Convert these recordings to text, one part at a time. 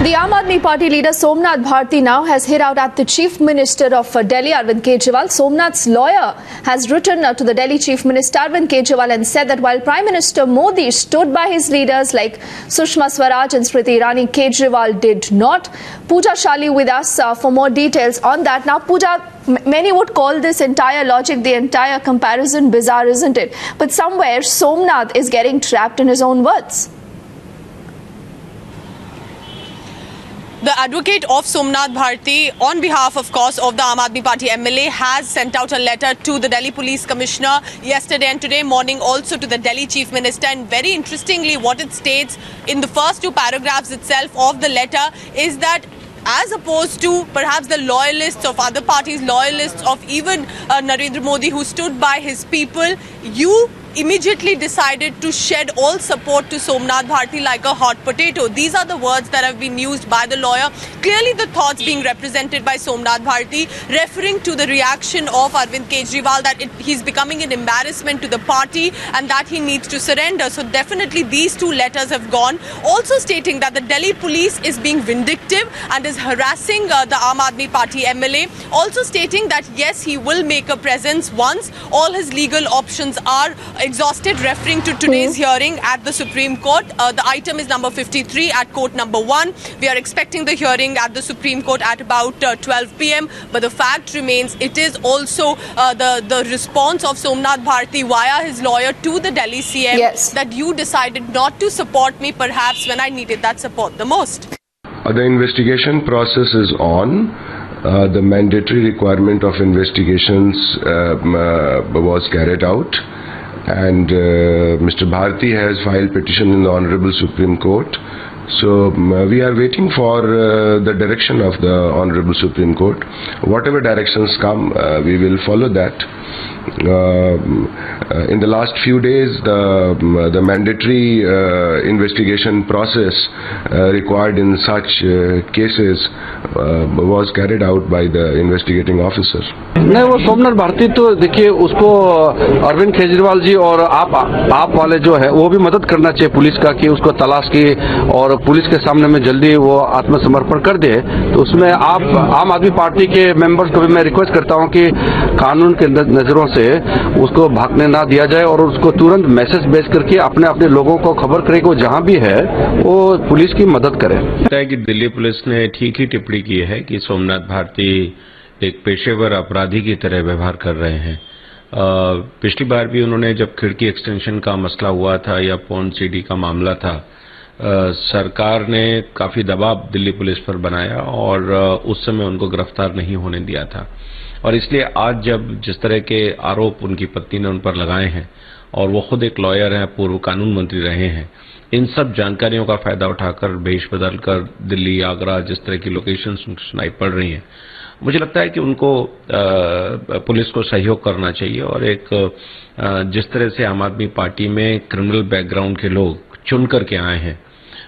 The Aam Aadmi Party leader Somnath Bharti now has hit out at the Chief Minister of Delhi, Arvind Kejriwal. Somnath's lawyer has written to the Delhi Chief Minister Arvind Kejriwal and said that while Prime Minister Modi stood by his leaders like Sushma Swaraj and Smriti Irani, Kejriwal did not. Pooja Shali with us for more details on that. Now, Pooja, many would call this entire logic, the entire comparison bizarre, isn't it? But somewhere Somnath is getting trapped in his own words. The advocate of Somnath Bharti, on behalf, of course, of the Aam Aadmi Party MLA, has sent out a letter to the Delhi Police Commissioner yesterday and today morning, also to the Delhi Chief Minister. And very interestingly, what it states in the first two paragraphs itself of the letter is that, as opposed to perhaps the loyalists of other parties, loyalists of even Narendra Modi, who stood by his people, you immediately decided to shed all support to Somnath Bharti like a hot potato. These are the words that have been used by the lawyer. Clearly the thoughts being represented by Somnath Bharti, referring to the reaction of Arvind Kejriwal that he's becoming an embarrassment to the party and that he needs to surrender. So definitely these two letters have gone. Also stating that the Delhi police is being vindictive and is harassing the Aam Aadmi Party MLA. Also stating that yes, he will make a presence once all his legal options are exhausted, referring to today's hearing at the Supreme Court. The item is number 53 at court number 1. We are expecting the hearing at the Supreme Court at about 12 p.m. But the fact remains, it is also the response of Somnath Bharti via his lawyer to the Delhi CM that you decided not to support me perhaps when I needed that support the most. The investigation process is on. The mandatory requirement of investigations was carried out. And Mr. Bharti has filed petition in the Honorable Supreme Court. So we are waiting for the direction of the Honorable Supreme Court. Whatever directions come, we will follow that. In the last few days, the mandatory investigation process required in such cases was carried out by the investigating officer. नहीं, वो सोमनाथ भारती तो देखिए, उसको अरविंद केजरीवाल जी और आप वाले जो है वो भी मदद करना चाहिए पुलिस का कि उसको तलाश की और पुलिस के सामने में जल्दी वो आत्मसमर्पण कर दे। तो उसमें आप आम आदमी पार्टी के मेंबर्स को भी मैं रिक्वेस्ट करता हूं कि कानून के नजरों से उसको भागने ना दिया जाए और उसको तुरंत मैसेज भेज करके अपने अपने लोगों को खबर करे कि वो जहां भी है वो पुलिस की मदद करे। लगता है कि दिल्ली पुलिस ने ठीक ही टिप्पणी की है कि सोमनाथ भारती एक पेशेवर अपराधी की तरह व्यवहार कर रहे हैं। पिछली बार भी उन्होंने जब खिड़की एक्सटेंशन का मसला हुआ था या पॉन सीडी का मामला था, सरकार ने काफी दबाव दिल्ली पुलिस पर बनाया और उस समय उनको गिरफ्तार नहीं होने दिया था। और इसलिए आज जब जिस तरह के आरोप उनकी पत्नी ने उन पर लगाए हैं और वो खुद एक लॉयर हैं, पूर्व कानून मंत्री रहे हैं, इन सब जानकारियों का फायदा उठाकर भेष बदलकर दिल्ली, आगरा, जिस तरह की लोकेशंस सुनाई पड़ रही हैं, मुझे लगता है कि उनको पुलिस को सहयोग करना चाहिए। और एक जिस तरह से आम आदमी पार्टी में क्रिमिनल बैकग्राउंड के लोग चुन करके आए हैं,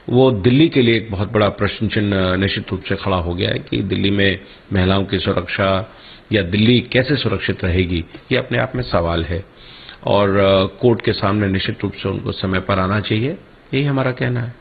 वो दिल्ली के लिए एक बहुत बड़ा प्रश्न चिन्ह निश्चित रूप से खड़ा हो गया है कि दिल्ली में महिलाओं की सुरक्षा या दिल्ली कैसे सुरक्षित रहेगी, ये अपने आप में सवाल है। और कोर्ट के सामने निश्चित रूप से उनको समय पर आना चाहिए, यही हमारा कहना है।